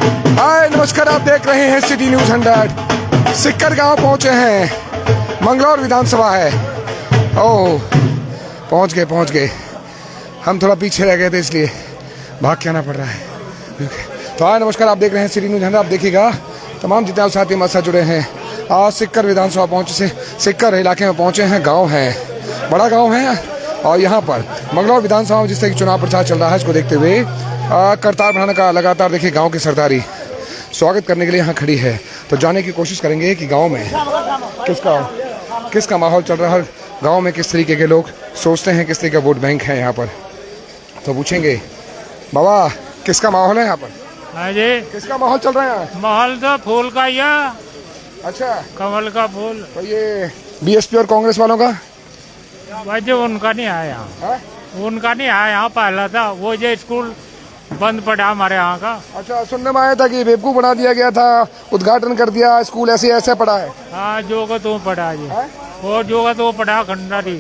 हाय नमस्कार, आप देख रहे हैं सिटी न्यूज़ 100। सिक्कर गांव पहुंचे हैं, मंगलौर विधानसभा है। ओह, पहुंच गए। हम थोड़ा पीछे रह गए थे इसलिए भाग के आना पड़ रहा है। तो हाय नमस्कार, आप देख रहे हैं सिटी न्यूज़ 100। आप देखिएगा तमाम जितने साथी हमारे साथ जुड़े हैं, आज सिक्कर विधानसभा पहुंचे से सिक्कर इलाके में पहुंचे हैं। गाँव है, बड़ा गाँव है और यहाँ पर मंगलौर विधानसभा में जिस तरह की चुनाव प्रचार चल रहा है, इसको देखते हुए करतार बढ़ाने का लगातार देखिए गांव की सरदारी स्वागत करने के लिए यहाँ खड़ी है। तो जानने की कोशिश करेंगे कि गांव में किसका माहौल चल रहा है, गांव में किस तरीके के लोग सोचते हैं, किस तरीके का वोट बैंक है यहाँ पर। तो पूछेंगे बाबा किसका माहौल है यहाँ पर? हाँ जी, किसका माहौल चल रहा है? माहौल तो फूल का ही है। अच्छा, कमल का फूल। तो ये बीएसपी और कांग्रेस वालों का वैसे उनका नहीं आया यहाँ, है? उनका नहीं आया यहाँ। पहला था वो जो स्कूल बंद पड़ा हमारे यहाँ का। अच्छा, सुनने में आया था कि बेवकूफ बना दिया गया था, उद्घाटन कर दिया, स्कूल ऐसे पड़ा है। हाँ, जो का तो पढ़ा जी, है? वो जो का तो पढ़ा खंडारी।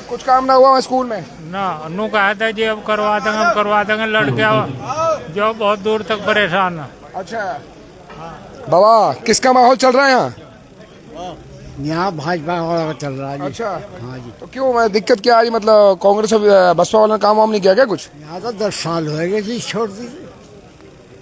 कुछ काम ना हुआ स्कूल में ना नु कहा था जी अब करवा देंगे लड़के जो बहुत दूर तक परेशान है। अच्छा बाबा, किसका माहौल चल रहा है यहाँ? यहाँ भाजपा वाला चल रहा है जी। अच्छा, हाँ जी। तो क्यों दिक्कत क्या आ रही? मतलब कांग्रेस और बसपा वाला ने काम वाम नहीं किया क्या कुछ? यहाँ तो 10 साल हो गए जी, छोड़ दी।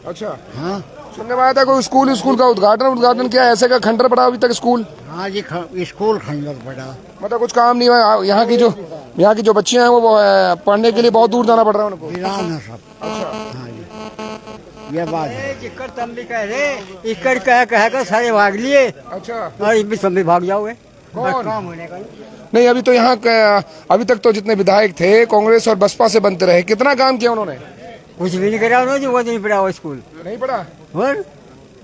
अच्छा, हाँ सुनने में आया था कोई स्कूल का उद्घाटन किया, ऐसे का खंडर पड़ा अभी तक स्कूल। हाँ जी, स्कूल खंडर पड़ा। मतलब कुछ काम नहीं हुआ। यहाँ की जो बच्चियां हैं वो पढ़ने के लिए बहुत दूर जाना पड़ रहा है उनको। वीरान है सब। अच्छा, हाँ जी, ये बात है। चिक्कर तम भी कह रहे, इक्कड़ कह कर सारे भाग लिए। अच्छा, और इस भी सब भी भाग जाओगे। कौन? काम होने का नहीं, अभी तो यहाँ अभी तक तो जितने विधायक थे कांग्रेस और बसपा से बनते रहे, कितना काम किया उन्होंने? कुछ भी नहीं करा उन्होंने, वो नहीं पड़ा वो स्कूल। नहीं पड़ा और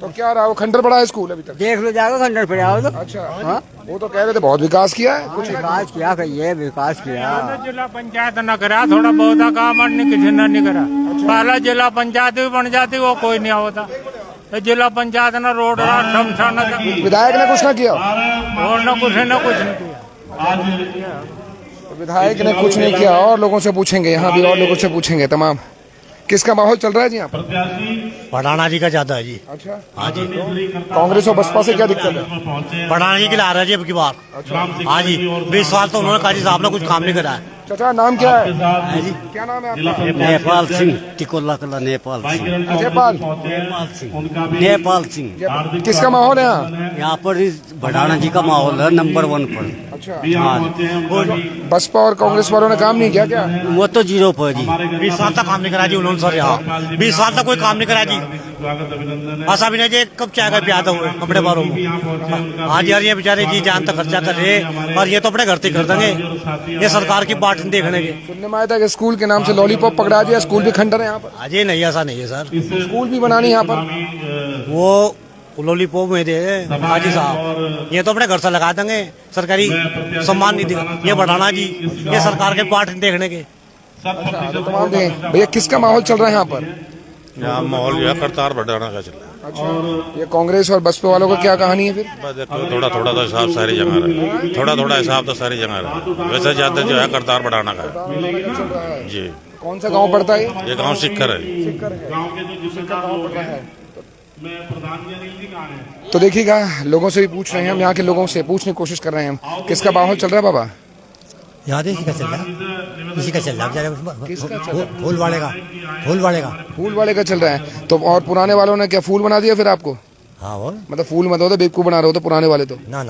तो क्या रहा, वो खंडर पड़ा है स्कूल अभी तक। देख लो जाकर खंडर पड़ा हो तो। अच्छा, हाँ, वो तो कह रहे थे बहुत विकास किया है। कुछ विकास किया, कहिए विकास किया। जिला पंचायत न करा, थोड़ा बहुत काम किसी ने नहीं करा। पहला जिला पंचायत भी बन जाती, वो कोई नहीं होता। तो जिला पंचायत न रोड विधायक ने कुछ ना किया, और न कुछ नहीं किया। विधायक ने कुछ नहीं किया। और लोगों से पूछेंगे, यहाँ भी और लोगों से पूछेंगे तमाम किसका माहौल चल रहा है जी यहाँ पर? पढ़ाना जी का ज्यादा है जी। अच्छा, हाँ जी, कांग्रेस और बसपा से क्या दिक्कत है? पढ़ाना जी के लिए आ रहा है जी अब की बार। हाँ जी, 20 साल तो उन्होंने काजी साहब ने कुछ काम नहीं करा है। चाचा नाम क्या है? हाँ जी, क्या नाम है आपका? नेपाल सिंह टिकोला कला नेपाल सिंह। नेपाल सिंह। किसका माहौल है यहाँ? यहाँ पर भडाना जी का माहौल है नंबर 1 पर। अच्छा, हाँ, बसपा और कांग्रेस वालों ने काम नहीं किया क्या? वो तो 0 पर जी। 20 साल तक काम नहीं करा जी उन्होंने सर यहाँ। 20 साल तक कोई काम नहीं करा जी। ऐसा भी नहीं जी कब चाय का प्यादा हुए अपने बारों में। आज यार ये बेचारे जी जान तक खर्चा कर रहे और ये तो अपने घर से कर देंगे। ये सरकार की बात देखने के। सुनने में आया था कि स्कूल के नाम से लॉलीपॉप पकड़ा दिया, स्कूल भी खंडर है यहाँ पर। अजय नहीं, ऐसा नहीं है सर। स्कूल भी बनानी यहाँ पर। वो लॉलीपॉप में दे हाजी साहब, ये तो अपने घर से लगा देंगे, सरकारी सम्मान नहीं देगा। ये बढ़ाना जी, ये सरकार के पार्ट देखने के। तो तमाम भैया किसका माहौल चल रहा है यहाँ पर? यहाँ माहौल जो है करतार बढ़ाना का चल रहा है। अच्छा, ये कांग्रेस और बसपा वालों का क्या कहानी है फिर? देखो थोड़ा तो हिसाब सारी जगह रहे, थोड़ा हिसाब तो सारी जगह रहे। वैसे ज्यादा जो है करतार बढ़ाना का है जी। कौन सा गांव पड़ता है ये गांव सिक्कर है। तो देखिएगा, लोगों से भी पूछ रहे हैं हम, यहाँ के लोगों से पूछने की कोशिश कर रहे हैं हम, किसका माहौल चल रहा है बाबा? यहाँ इसी का चल रहा है, इसी का चल रहा है। फूल वाले का चल रहा है। तो और पुराने वालों ने क्या फूल बना दिया फिर आपको? हाँ, वो मतलब फूल मत हो तो बेवकूफ बना रहे हो तो पुराने वाले तो ना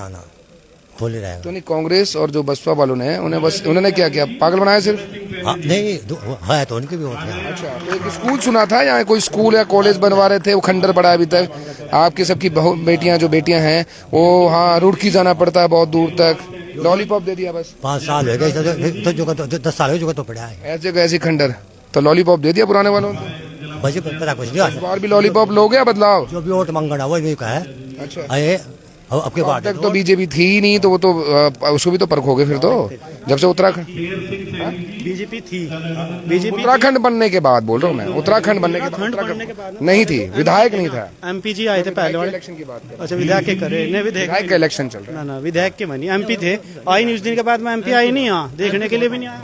फूल ही रहेगा। तो नहीं, कांग्रेस और जो बसपा वालों ने उन्होंने क्या किया, पागल बनाया सिर्फ? हाँ, नहीं है तो उनके भी होते हैं। अच्छा, तो एक स्कूल सुना था यहाँ, कोई स्कूल या कॉलेज बनवा रहे थे, वो खंडर पड़ा है अभी तक। आपकी सबकी बेटियां हैं वो, हाँ, रुड़की जाना पड़ता है बहुत दूर तक। लॉलीपॉप दे दिया बस। 5 साल हो गए तो जो 10 साल हो तो पड़ा है ऐसे कैसी खंडर, तो लॉलीपॉप दे दिया पुराने वालों ने। बच्चे पता कुछ नहीं। इस बार भी लॉलीपॉप लोगे या बदलाव? जो भी वोट मांगना वही का है। अच्छा, अब के बाद तक तो बीजेपी थी ही नहीं, तो वो तो उसको भी तो परखोगे फिर तो, जब से उत्तराखंड बीजेपी थी, बीजेपी उत्तराखंड बनने के बाद बोल रहा हूँ मैं, उत्तराखंड बनने के बाद उत्तराखंड नहीं थी, विधायक नहीं था। एमपी जी आए थे पहले वाले। इलेक्शन की बात कर, अच्छा विधायक के करे नहीं, विधायक का इलेक्शन चल रहा ना विधायक के बनी, एमपी थे, आई नहीं उस दिन के बाद में, एमपी आई नहीं यहाँ देखने के लिए भी नहीं आया।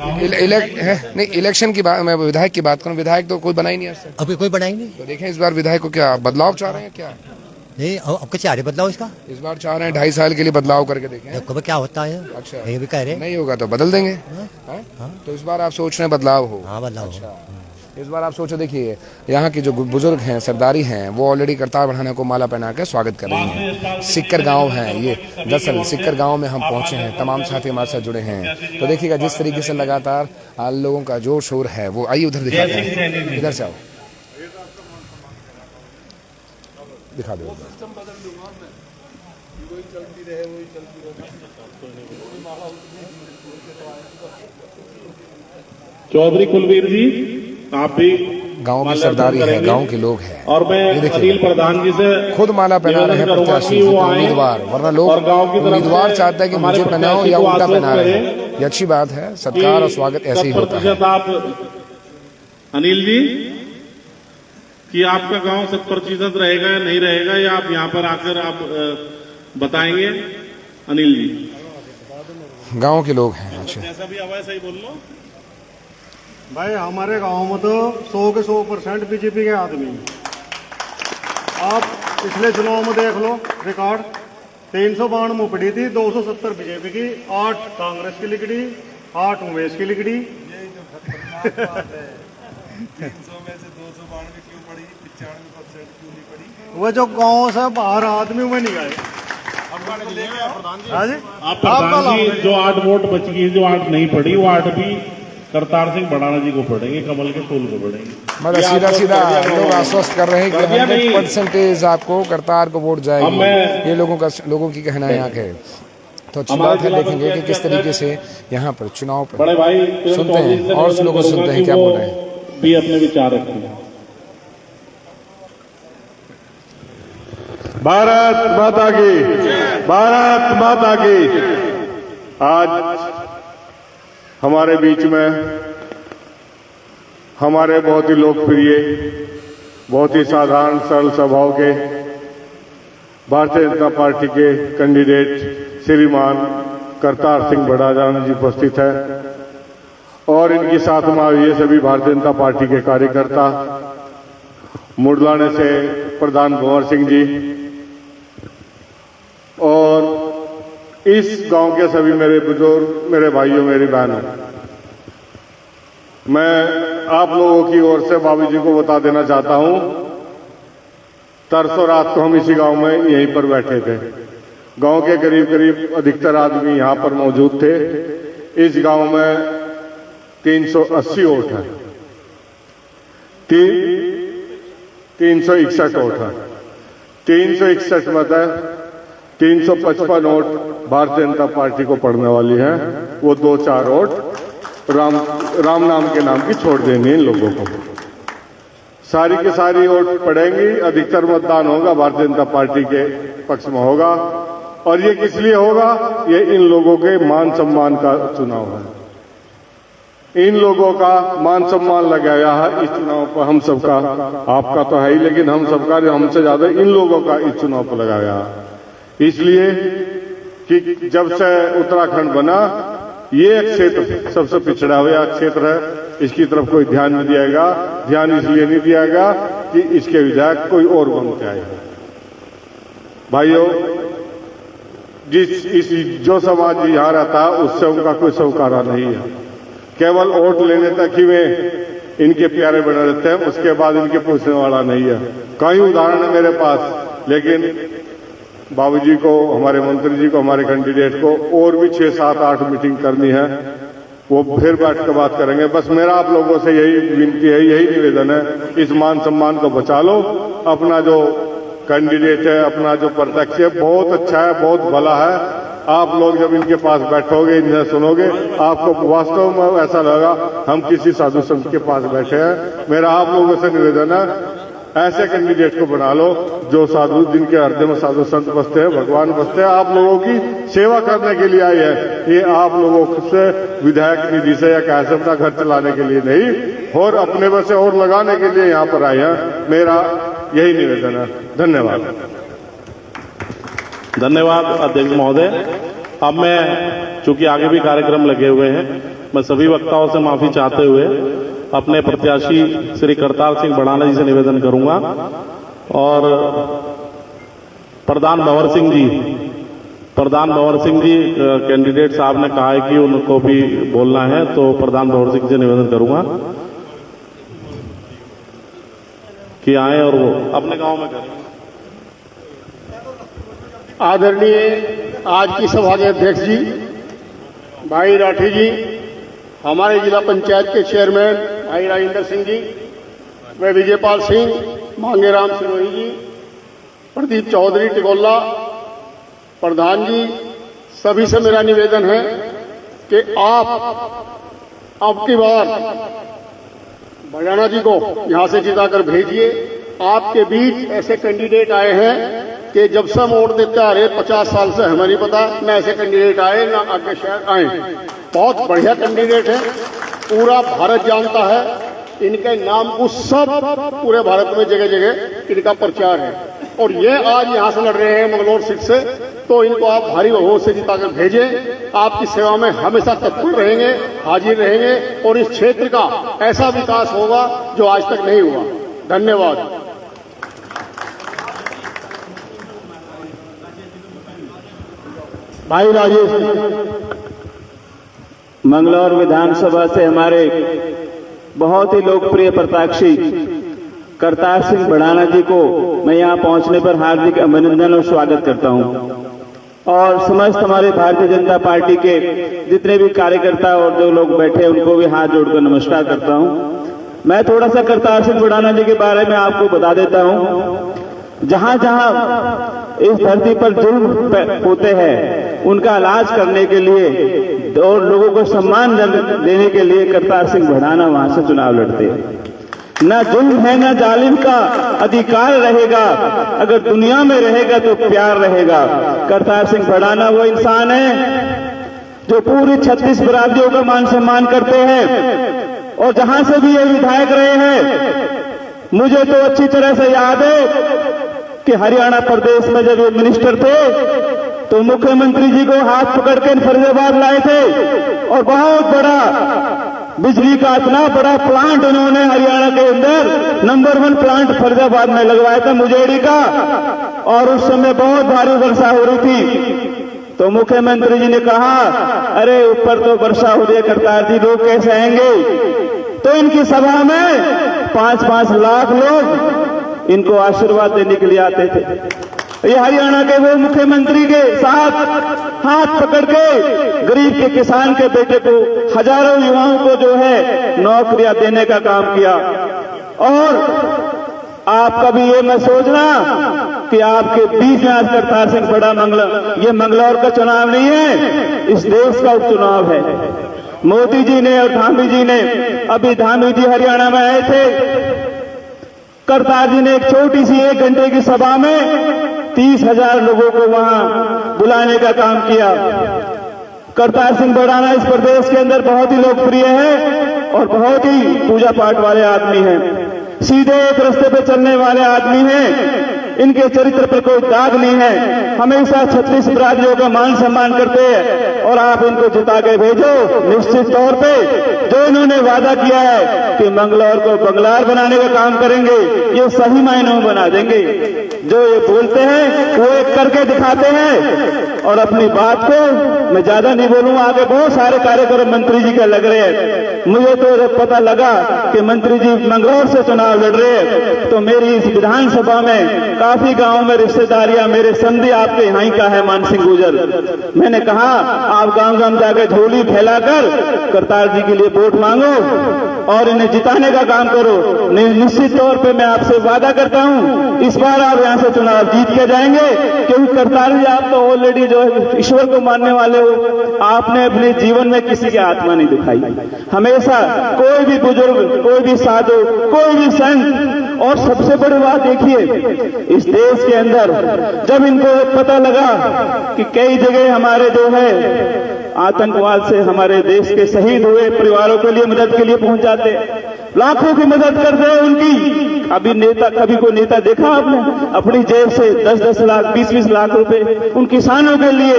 है। नहीं, इलेक्शन की बात, मैं विधायक की बात करूँ, विधायक तो कोई बना ही नहीं आज तक। अभी कोई बनाएंगे तो देखें इस बार विधायक को क्या बदलाव चाह रहे हैं क्या? नहीं, अब क्या रहे बदलाव इसका, इस बार चाह रहे हैं 2.5 साल के लिए बदलाव करके देखें। कब क्या होता है। अच्छा, ये भी कह रहे नहीं होगा तो बदल देंगे। हाँ? तो इस बार आप सोच रहे हैं बदलाव हो? हाँ बदलाव। अच्छा, इस बार आप सोचो, देखिए यहाँ की जो बुजुर्ग हैं, सरदारी हैं, वो ऑलरेडी करतार बढ़ाने को माला पहना के स्वागत कर रही हैं। सिक्कर गांव है ये, दरअसल सिक्कर गांव में हम पहुंचे हैं, तमाम साथी हमारे साथ जुड़े हैं। तो देखिएगा जिस तरीके से लगातार लोगों का जोर शोर है वो, आइए उधर दिखाते हैं, इधर से आओ, दिखा दो। चौधरी कुलवीर जी, आप भी गांव की सरदारी है, गांव के लोग हैं, और मैं अनिल प्रधान जी से खुद माला पहना रहे हैं प्रत्याशी उम्मीदवार, वरना लोग उम्मीदवार चाहता है कि मुझे पहनाओ या उल्टा पहना रहे हैं। ये अच्छी बात है, सत्कार और स्वागत ऐसे ही होता है। आप अनिल जी कि आपका गांव 100% रहेगा या नहीं रहेगा, या आप यहाँ पर आकर आप बताएंगे? अनिल जी गांव के लोग हैं। अच्छा, जैसा भी आवाज सही बोल लो भाई, हमारे गांव में तो 100 के 100% बीजेपी के आदमी। आप पिछले चुनाव में देख लो रिकॉर्ड, 392 मुपड़ी थी, 270 बीजेपी की, 8 कांग्रेस की लिखड़ी, 8 उमेश की लिखड़ी। 300 में से 292 क्यों पड़ी, 95% क्यों नहीं पड़ी? वो जो गांव से बाहर आदमी वो नहीं आए। हाँ जी, आप प्रधान जी, जो 8 वोट बच गई, जो 8 नहीं पड़ी, वो 8 भी करतार सिंह बढ़ाना जी को पढ़ेंगे, कमल के फूल को पढ़ेंगे। मतलब सीधा सीधा लोग आश्वस्त कर रहे हैं कि 100% आपको करतार को वोट जाएगी, ये लोगों की कहना है यहाँ के। तो अच्छी बात है, देखेंगे कि किस तरीके से यहाँ पर चुनाव पर बड़े भाई सुनते हैं और लोगों को सुनते हैं क्या बोल रहे हैं, भी अपने विचार रखते हैं। भारत माता की, भारत माता की। आज हमारे बीच में हमारे बहुत ही लोकप्रिय, बहुत ही साधारण सरल स्वभाव के भारतीय जनता पार्टी के कैंडिडेट श्रीमान करतार सिंह बढ़ाजान जी उपस्थित है, और इनके साथ में आए सभी भारतीय जनता पार्टी के कार्यकर्ता, मुरलाने से प्रधान भंवर सिंह जी, और इस गांव के सभी मेरे बुजुर्ग, मेरे भाइयों, मेरी बहनों। मैं आप लोगों की ओर से बाबू जी को बता देना चाहता हूं, तरसों रात को हम इसी गांव में यहीं पर बैठे थे। गांव के करीब करीब अधिकतर आदमी यहां पर मौजूद थे। इस गांव में 380 वोट है, 361 वोट है, 361 मत है, 355 वोट भारतीय जनता पार्टी को पड़ने वाली है। वो 2-4 वोट राम नाम के नाम की छोड़ देनी इन लोगों को। सारी की सारी वोट पड़ेंगी, अधिकतर मतदान होगा भारतीय जनता पार्टी के पक्ष में होगा। और ये किस लिए होगा? ये इन लोगों के मान सम्मान का चुनाव है। इन लोगों का मान सम्मान लगाया है इस चुनाव पर, हम सबका, आपका तो है ही, लेकिन हम सबका, हमसे ज्यादा इन लोगों का इस चुनाव पर लगाया है। इसलिए कि जब से उत्तराखंड बना, ये क्षेत्र सबसे पिछड़ा हुआ क्षेत्र है, इसकी तरफ कोई ध्यान नहीं दिया। ध्यान इसलिए नहीं दिया गया कि इसके विधायक कोई और बन के आएगा। भाइयों, जो समाज यहाँ रहता है उससे उनका कोई सौकारा नहीं है। केवल वोट लेने तक ही वे इनके प्यारे बने रहते हैं, उसके बाद इनके पूछने वाला नहीं है। कई उदाहरण है मेरे पास, लेकिन बाबूजी को, हमारे मंत्री जी को, हमारे कैंडिडेट को और भी 6, 7, 8 मीटिंग करनी है, वो फिर बैठ कर बात करेंगे। बस मेरा आप लोगों से यही विनती है, यही निवेदन है, इस मान सम्मान को बचा लो। अपना जो कैंडिडेट है, अपना जो प्रत्यक्ष है, बहुत अच्छा है, बहुत भला है। आप लोग जब इनके पास बैठोगे, इन्हें सुनोगे, आपको वास्तव में ऐसा लगा हम किसी साधु संत के पास बैठे हैं। मेरा आप लोगों से निवेदन है, ऐसे कैंडिडेट को बना लो जो साधु, जिनके हृदय में साधु संत बसते हैं, भगवान बसते हैं, आप लोगों की सेवा करने के लिए आई है। ये आप लोगों से विधायक निधि से या कैसे अपना घर चलाने के लिए नहीं और अपने में से और लगाने के लिए यहाँ पर आए हैं। मेरा यही निवेदन है। धन्यवाद। धन्यवाद अध्यक्ष महोदय। अब मैं, चूंकि आगे भी कार्यक्रम लगे हुए हैं, मैं सभी वक्ताओं से माफी चाहते हुए अपने प्रत्याशी श्री करतार सिंह बढ़ाना जी से निवेदन करूंगा और प्रधान भंवर सिंह जी कैंडिडेट साहब ने कहा है कि उनको भी बोलना है, तो प्रधान भंवर सिंह से निवेदन करूंगा कि आए और वो अपने गांव में करें। आदरणीय आज की सभा के अध्यक्ष जी भाई राठी जी, हमारे जिला पंचायत के चेयरमैन भाई राजेंद्र सिंह जी, व विजयपाल सिंह, मांगेराम सिरोही जी, प्रदीप चौधरी टिकोला, प्रधान जी, सभी से मेरा निवेदन है कि आप अब की बार बढ़ाना जी को यहां से जिताकर भेजिए। आपके बीच ऐसे कैंडिडेट आए हैं कि जब से हम वोट देते आ रहे 50 साल से हमें नहीं पता न ऐसे कैंडिडेट आए न आगे शायद आए। बहुत बढ़िया कैंडिडेट है, पूरा भारत जानता है इनके नाम को, सब पूरे भारत में जगह जगह इनका प्रचार है और ये आज यहाँ से लड़ रहे हैं मंगलौर सीट से, तो इनको आप भारी बहुमत से जिताकर भेजें। आपकी सेवा में हमेशा तत्पर रहेंगे, हाजिर रहेंगे और इस क्षेत्र का ऐसा विकास होगा जो आज तक नहीं हुआ। धन्यवाद। भाई राजेश, मंगलौर विधानसभा से हमारे बहुत ही लोकप्रिय प्रत्याशी करतार सिंह बढ़ाना जी को मैं यहाँ पहुंचने पर हार्दिक अभिनंदन और स्वागत करता हूं और समस्त हमारे भारतीय जनता पार्टी के जितने भी कार्यकर्ता और जो लोग बैठे उनको भी हाथ जोड़कर नमस्कार करता हूं। मैं थोड़ा सा करतार सिंह बढ़ाना जी के बारे में आपको बता देता हूं। जहां जहां इस धरती पर जुल्म होते हैं उनका इलाज करने के लिए और लोगों को सम्मान देने के लिए करतार सिंह बढ़ाना वहां से चुनाव लड़ते हैं। न जुल्म है न जालिम का अधिकार रहेगा, अगर दुनिया में रहेगा तो प्यार रहेगा। करतार सिंह बढ़ाना वो इंसान है जो पूरी 36 बरादरियों का मान सम्मान करते हैं और जहां से भी ये विधायक रहे हैं, मुझे तो अच्छी तरह से याद है कि हरियाणा प्रदेश में जब ये मिनिस्टर थे तो मुख्यमंत्री जी को हाथ पकड़ के फरीदाबाद लाए थे और बहुत बड़ा बिजली का इतना बड़ा प्लांट उन्होंने हरियाणा के अंदर नंबर 1 प्लांट फरीदाबाद में लगवाया था मुजेड़ी का, और उस समय बहुत भारी वर्षा हो रही थी। तो मुख्यमंत्री जी ने कहा, अरे ऊपर तो वर्षा हो रही है करतार जी, लोग कैसे आएंगे? तो इनकी सभा में 5-5 लाख लोग इनको आशीर्वाद देने के लिए आते थे। ये हरियाणा के वो मुख्यमंत्री के साथ हाथ पकड़ के गरीब के किसान के बेटे को, हजारों युवाओं को जो है नौकरियां देने का काम किया। और आप कभी ये मत सोचना कि आपके बीच में आज करतार सिंह बड़ा ये मंगलौर का चुनाव नहीं है, इस देश का उपचुनाव है। मोदी जी ने और धामी जी ने, अभी धामी जी हरियाणा में आए थे, करतार जी ने एक छोटी सी 1 घंटे की सभा में 30,000 लोगों को वहां बुलाने का काम किया। करतार सिंह बढ़ाना इस प्रदेश के अंदर बहुत ही लोकप्रिय है और बहुत ही पूजा पाठ वाले आदमी हैं, सीधे एक रास्ते पे चलने वाले आदमी हैं, इनके चरित्र पर कोई दाग नहीं है, हमेशा 36 बरादरियों का मान सम्मान करते हैं और आप इनको जिता के भेजो। निश्चित तौर पे जो इन्होंने वादा किया है कि मंगलौर को बंगलार बनाने का काम करेंगे, ये सही मायनों में बना देंगे। जो ये बोलते हैं वो एक करके दिखाते हैं। और अपनी बात को मैं ज्यादा नहीं बोलूंगा, आगे बहुत सारे कार्यक्रम मंत्री जी के लग रहे हैं। मुझे तो जब पता लगा कि मंत्री जी मंगलौर से चुनाव लड़ रहे हैं तो मेरी इस विधानसभा में काफी गांव में रिश्तेदारियां, मेरे संधि आपके यहाँ ही का है मानसिंह गुजर। मैंने कहा आप गांव गांव जाकर झोली फैलाकर करतार जी के लिए वोट मांगो और इन्हें जिताने का काम करो। निश्चित तौर पे मैं आपसे वादा करता हूं इस बार आप यहां से चुनाव जीत के जाएंगे, क्योंकि करतार जी आप तो ऑलरेडी जो है ईश्वर को मानने वाले हो, आपने अपने जीवन में किसी की आत्मा नहीं दुखाई। हमेशा कोई भी बुजुर्ग, कोई भी साधु, कोई भी संत, और सबसे बड़ी बात देखिए, इस देश के अंदर जब इनको पता लगा कि कई जगह हमारे जो है आतंकवाद से हमारे देश के शहीद हुए परिवारों के लिए मदद के लिए पहुंच जाते, लाखों की मदद करते हैं उनकी। कभी कोई नेता देखा आपने अपनी जेब से 10-10 लाख 20-20 लाख रुपए उन किसानों के लिए?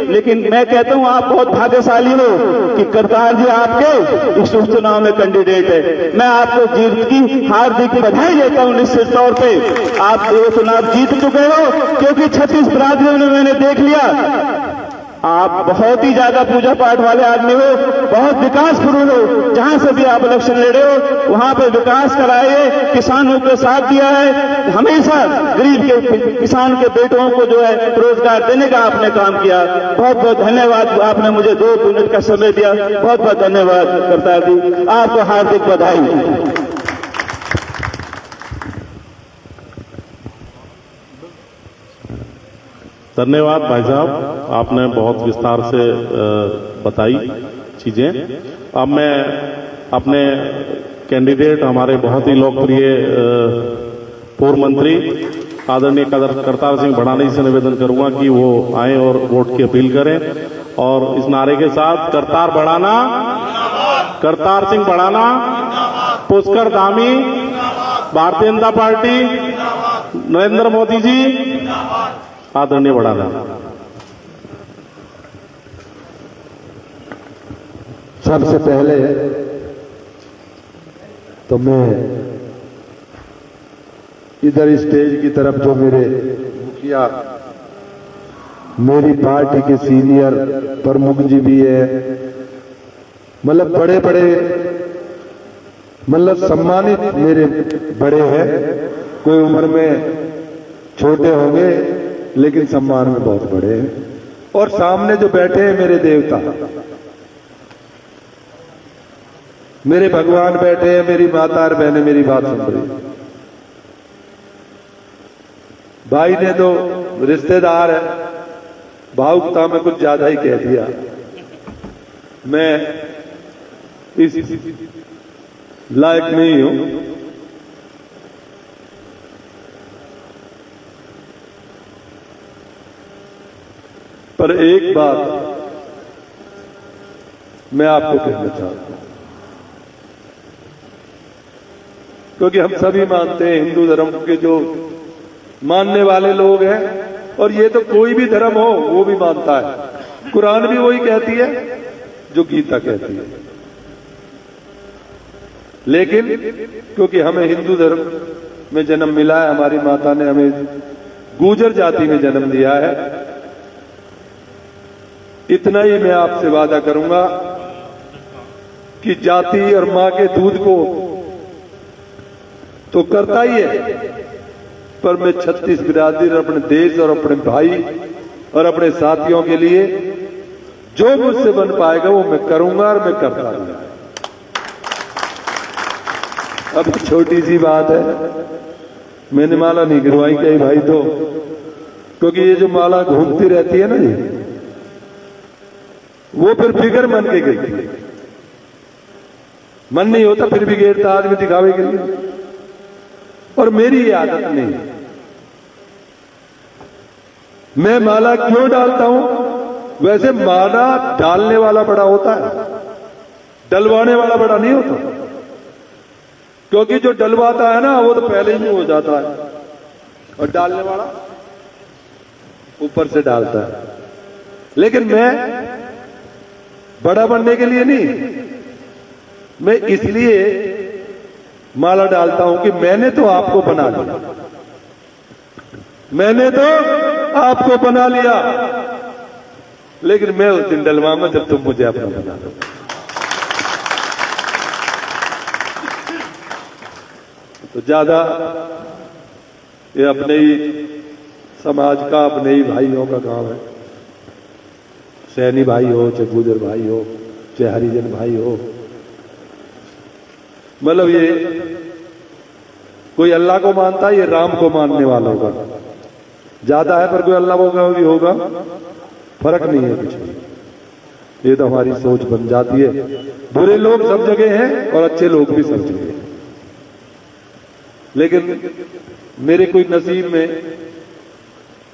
लेकिन मैं कहता हूं आप बहुत भाग्यशाली हो कि करतार जी आपके इस उपचुनाव में कैंडिडेट है। मैं आपको जीत की हार्दिक बधाई देता हूं। निश्चित तौर पे आप ये चुनाव जीत चुके हो, क्योंकि 36 बिरादरियों में मैंने देख लिया आप बहुत ही ज्यादा पूजा पाठ वाले आदमी हो, बहुत विकास गुरु हो। जहां से भी आप इलेक्शन लड़े हो वहां पे विकास कराए, किसानों को साथ दिया है, हमेशा गरीब के किसान के बेटों को जो है रोजगार देने का आपने काम किया। बहुत बहुत धन्यवाद, आपने मुझे 2 मिनट का समय दिया, बहुत बहुत धन्यवाद करतार जी, आपको हार्दिक बधाई। धन्यवाद भाई साहब, आपने बहुत विस्तार से बताई चीजें। अब मैं अपने कैंडिडेट, हमारे बहुत ही लोकप्रिय पूर्व मंत्री आदरणीय करतार सिंह भड़ाना जी से निवेदन करूंगा कि वो आए और वोट की अपील करें, और इस नारे के साथ करतार बढ़ाना, करतार सिंह बढ़ाना, पुष्कर धामी, भारतीय जनता पार्टी, नरेंद्र मोदी जी, आदरणीय बढ़ाना। सबसे पहले तो मैं इधर स्टेज की तरफ जो मेरे मुखिया, मेरी पार्टी के सीनियर प्रमुख जी भी है, मतलब बड़े बड़े, मतलब सम्मानित मेरे बड़े हैं, कोई उम्र में छोटे होंगे लेकिन सम्मान में बहुत बड़े हैं। और सामने जो बैठे हैं मेरे देवता, मेरे भगवान बैठे हैं, मेरी माता और बहनें मेरी बात सुन रही। भाई ने तो रिश्तेदार है, भावुकता में कुछ ज्यादा ही कह दिया। मैं इस लायक नहीं हूं, पर एक बात मैं आपको कहना चाहता हूं, क्योंकि हम सभी मानते हैं, हिंदू धर्म के जो मानने वाले लोग हैं, और ये तो कोई भी धर्म हो वो भी मानता है। कुरान भी वही कहती है जो गीता कहती है। लेकिन क्योंकि हमें हिंदू धर्म में जन्म मिला है, हमारी माता ने हमें गुर्जर जाति में जन्म दिया है, इतना ही मैं आपसे वादा करूंगा कि जाति और मां के दूध को तो करता ही है, पर मैं 36 बिरादरी और अपने देश और अपने भाई और अपने साथियों के लिए जो मुझसे बन पाएगा वो मैं करूंगा, और मैं करता हूं। अब छोटी सी बात है, मैंने माला नहीं गिरवाई कई भाई तो, क्योंकि ये जो माला घूमती रहती है ना जी, वो फिर फिगर मन के गिरती, मन नहीं होता फिर भी गिरता आदमी दिखावे के लिए, और मेरी ये आदत नहीं। मैं माला क्यों डालता हूं? वैसे माला डालने वाला बड़ा होता है, डलवाने वाला बड़ा नहीं होता, क्योंकि जो डलवाता है ना वो तो पहले ही हो जाता है, और डालने वाला ऊपर से डालता है। लेकिन मैं बड़ा बनने के लिए नहीं, मैं इसलिए माला डालता हूं कि मैंने तो आपको बना लिया, मैंने तो आपको बना लिया, लेकिन मैं उस दिन डलवाऊंगा जब तुम मुझे अपना बना दो। तो ज्यादा ये अपने ही समाज का, अपने ही भाइयों का काम है, सैनी भाई हो, चाहे गुर्जर भाई हो, चाहे हरिजन भाई हो, मतलब ये कोई अल्लाह को मानता है, ये राम को मानने वालों का ज्यादा है, पर कोई अल्लाह को भी होगा, फर्क नहीं है कुछ भी। ये तो हमारी सोच बन जाती है। बुरे लोग सब जगह हैं और अच्छे लोग भी सब जगह हैं, लेकिन मेरे कोई नसीब में,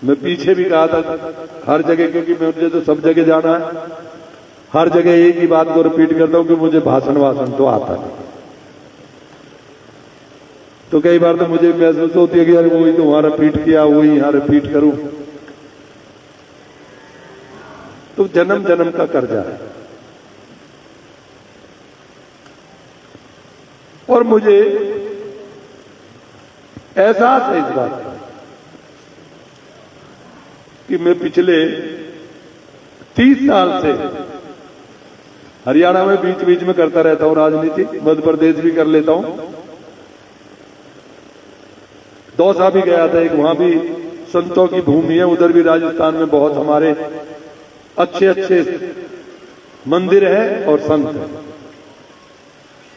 मैं पीछे भी कहा था हर जगह, क्योंकि मुझे तो सब जगह जाना है, हर जगह एक ही बात को रिपीट करता हूं कि मुझे भाषण तो आता नहीं। तो कई बार तो मुझे महसूस होती है कि यार वही तो वहां रिपीट किया, वही यहां रिपीट करूं। तो जन्म जन्म का कर्जा है। और मुझे एहसास है इस बात का कि मैं पिछले 30 साल से हरियाणा में बीच बीच में करता रहता हूं राजनीति, मध्य प्रदेश भी कर लेता हूं, दौसा भी गया था, एक वहां भी संतों की भूमि है, उधर भी राजस्थान में बहुत हमारे अच्छे अच्छे मंदिर हैं और संत हैं।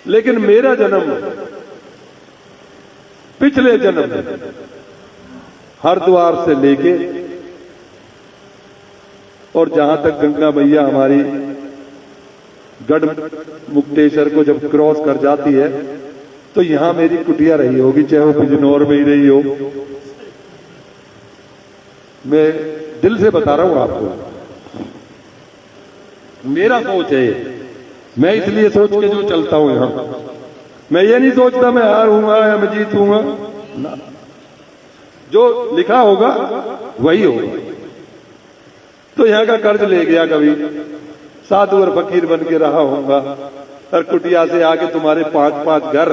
लेकिन मेरा जन्म पिछले जन्म में हरिद्वार से लेके और जहां तक गंगा मैया हमारी गढ़ मुक्तेश्वर को जब क्रॉस कर जाती है तो यहां मेरी कुटिया रही होगी, चाहे वो बिजनौर में ही रही हो। मैं दिल से बता रहा हूं आपको, मेरा सोच है, मैं इसलिए सोच के जो चलता हूं यहां। मैं ये नहीं सोचता मैं हारूंगा या मैं जीतूंगा ना, जो लिखा होगा वही होगा। तो यहां का कर्ज ले गया, कभी साधु और फकीर बन के रहा होगा और कुटिया से आके तुम्हारे 5-5 घर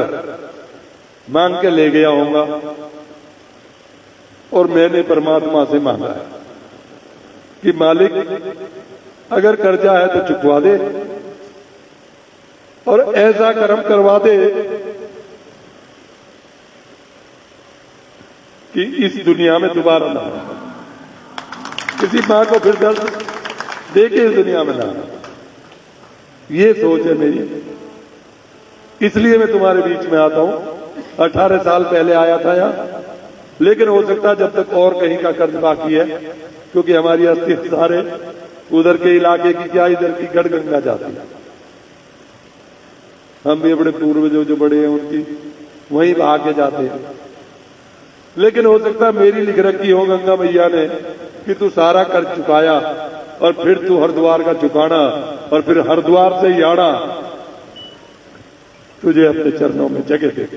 मांग के ले गया होगा, और मैंने परमात्मा से मांगा है कि मालिक अगर कर्जा है तो चुकवा दे और ऐसा कर्म करवा दे कि इस दुनिया में दोबारा ना हो, किसी मां को फिर दर्द देके इस दुनिया में ना हो। ये सोच है मेरी, इसलिए मैं तुम्हारे बीच में आता हूं। 18 साल पहले आया था यहां, लेकिन हो सकता है जब तक और कहीं का कर्ज बाकी है, क्योंकि हमारी अस्थि सारे उधर के इलाके की क्या इधर की गढ़ गंगा जाती है। हम भी अपने पूर्वजों जो बड़े हैं उनकी वहीं बहा के जाते हैं, लेकिन हो सकता है मेरी लिख रखी हो गंगा मैया ने कि तू सारा कर्ज चुकाया और फिर तू हरिद्वार का चुकाना और फिर हरिद्वार से ही आना, तुझे अपने चरणों में जगह दे।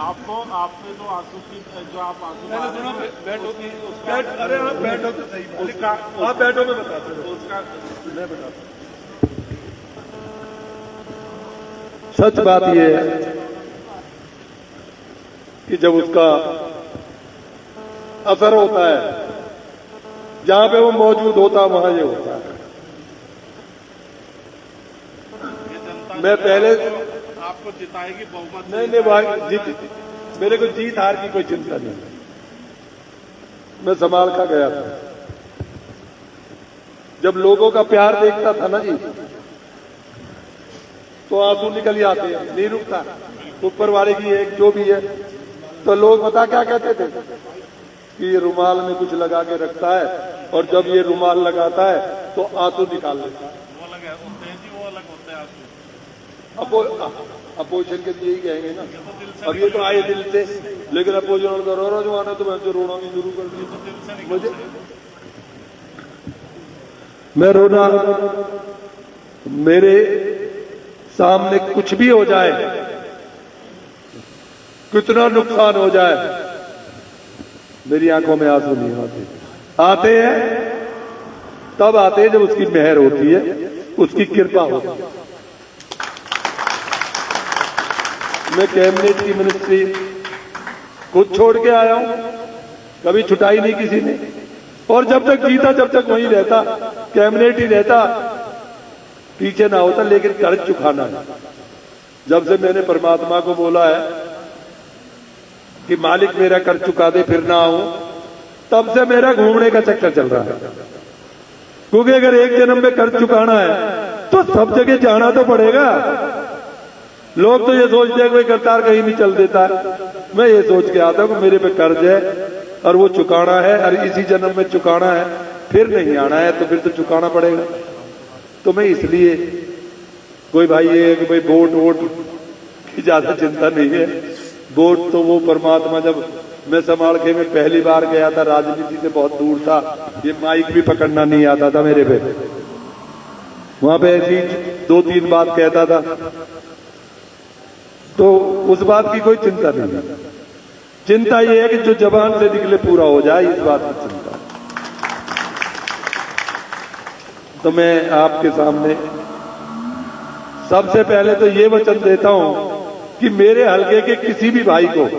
आपको आपने जो आंसू की जो आप आंसू बैठो की उसका अरे आप बैठो तो सही, उसका आप बैठो मैं बताता हूं उसका मैं बताता हूं। सच बात यह है कि जब उसका असर होता है, जहां पे वो मौजूद होता है वहां ये होता है। मैं पहले आपको जिताएगी बहुमत। नहीं भाई, जीत मेरे को जीत हार की कोई चिंता नहीं। मैं संभाल का गया था, जब लोगों का प्यार देखता था ना जी, तो आंसू निकल ही आते हैं, नहीं रुकता। ऊपर वाले की एक जो भी है, तो लोग बता क्या कहते थे कि ये रुमाल में कुछ लगा के रखता है और जब ये रुमाल लगाता है तो आंसू निकाल लेता है। अपोजिशन के यही कहेंगे ना, अब ये तो आए दिल से, लेकिन अपोजिशन का रो जो आना तो मैं जो रोना भी शुरू कर दिया। मुझे मैं रोना, मेरे सामने कुछ भी हो जाए, कितना नुकसान हो जाए, मेरी आंखों में आंसू नहीं आते। आते हैं तब आते हैं जब उसकी मेहर होती है, उसकी कृपा होती है। मैं कैबिनेट की मिनिस्ट्री खुद छोड़ के आया हूं, कभी छुटाई नहीं किसी ने। और जब तक जीता जब तक वहीं रहता, कैबिनेट ही रहता, पीछे ना होता, लेकिन कर्ज चुकाना है। जब से मैंने परमात्मा को बोला है कि मालिक मेरा कर्ज चुका दे फिर ना आऊं, तब से मेरा घूमने का चक्कर चल रहा है। क्योंकि अगर एक जन्म में कर्ज चुकाना है तो सब जगह जाना तो पड़ेगा। लोग तो ये सोचते हैं कोई करतार कहीं भी चल देता है। मैं ये सोच के आता हूं कि मेरे पे कर्ज है और वो चुकाना है, और इसी जन्म में चुकाना है, फिर नहीं आना है तो फिर तो चुकाना पड़ेगा। तो मैं इसलिए, कोई भाई ये है कि भाई वोट की ज्यादा चिंता नहीं है। वोट तो वो परमात्मा, जब मैं संभाल के मैं पहली बार गया था, राजनीति से बहुत दूर था, ये माइक भी पकड़ना नहीं आता था मेरे पे। वहां पे ऐसी 2-3 बात कहता था, तो उस बात की कोई चिंता नहीं है। चिंता ये है कि जो जबान से निकले पूरा हो जाए, इस बात की चिंता। तो मैं आपके सामने सबसे पहले तो ये वचन देता हूं कि मेरे हलके के किसी भी भाई को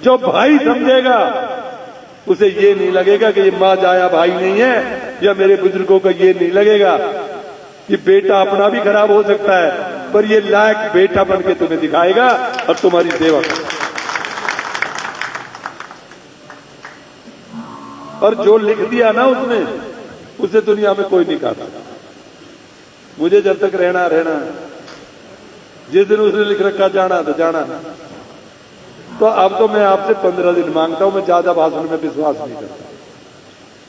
जो भाई समझेगा, उसे ये नहीं लगेगा कि ये मां जाया भाई नहीं है, या मेरे बुजुर्गों को ये नहीं लगेगा कि बेटा अपना भी खराब हो सकता है, पर ये लायक बेटा बन के तुम्हें दिखाएगा और तुम्हारी सेवा करेगा। और जो लिख दिया ना उसने, उसे दुनिया में कोई नहीं काटा। मुझे जब तक रहना है, जिस दिन उसने लिख रखा जाना तो जाना। तो अब तो मैं आपसे 15 दिन मांगता हूं, मैं ज्यादा भाषण में विश्वास नहीं करता।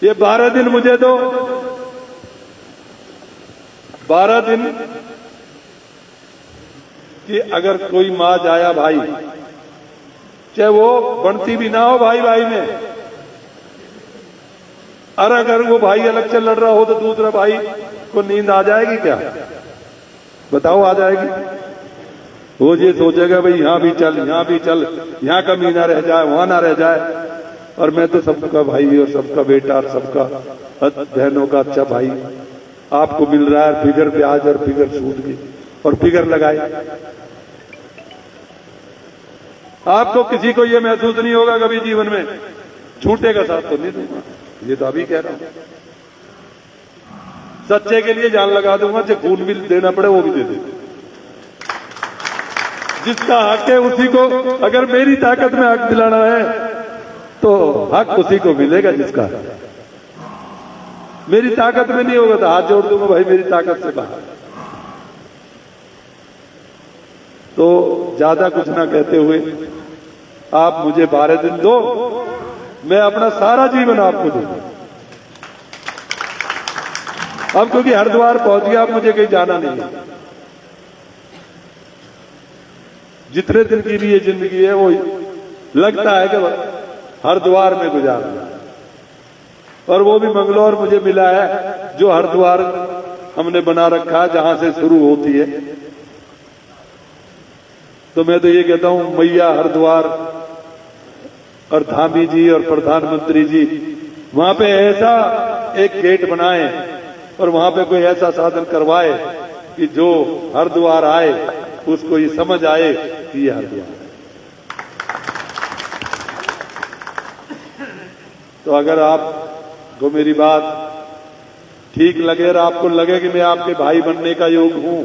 ये 12 दिन मुझे दो, 12 दिन कि अगर कोई मां जाया भाई, चाहे वो बनती भी ना हो भाई भाई में, और अगर वो भाई अलग से लड़ रहा हो तो दूसरा भाई को नींद आ जाएगी क्या? बताओ, आ जाएगी? वो ये सोचेगा भाई यहां भी चल, यहां भी चल, यहां कमी ना रह जाए, वहां ना रह जाए। और मैं तो सबका भाई और सबका बेटा और सबका बहनों का अच्छा भाई आपको मिल रहा है, फिगर ब्याज और फिगर सूद की, और फिगर लगाए। आपको किसी को ये महसूस नहीं होगा कभी जीवन में छूटेगा साथ तो नहीं दूंगा, ये तो अभी कह रहा हूं। सच्चे के लिए जान लगा दूंगा, चाहे खून भी देना पड़े वो भी दे दूंगा। जिसका हक है उसी को, अगर मेरी ताकत में हक दिलाना है तो हक उसी को मिलेगा जिसका है। मेरी ताकत में नहीं होगा तो हाथ जोड़ दूंगा, भाई मेरी ताकत से बाहर। तो ज्यादा कुछ ना कहते हुए आप मुझे 12 दिन दो, मैं अपना सारा जीवन आपको दूंगा। अब क्योंकि हरिद्वार पहुंच गया, अब मुझे कहीं जाना नहीं है। जितने दिन की भी ये जिंदगी है, वो लगता है कि हरिद्वार में गुजारना, और वो भी मंगलौर मुझे मिला है, जो हरिद्वार हमने बना रखा है, जहां से शुरू होती है। तो मैं तो ये कहता हूं, मैया हरिद्वार और धामी जी और प्रधानमंत्री जी वहां पे ऐसा एक गेट बनाए और वहां पे कोई ऐसा साधन करवाए कि जो हरिद्वार आए उसको ये समझ आए कि ये हरिद्वार। तो अगर आपको मेरी बात ठीक लगे और आपको लगे कि मैं आपके भाई बनने का योग हूं,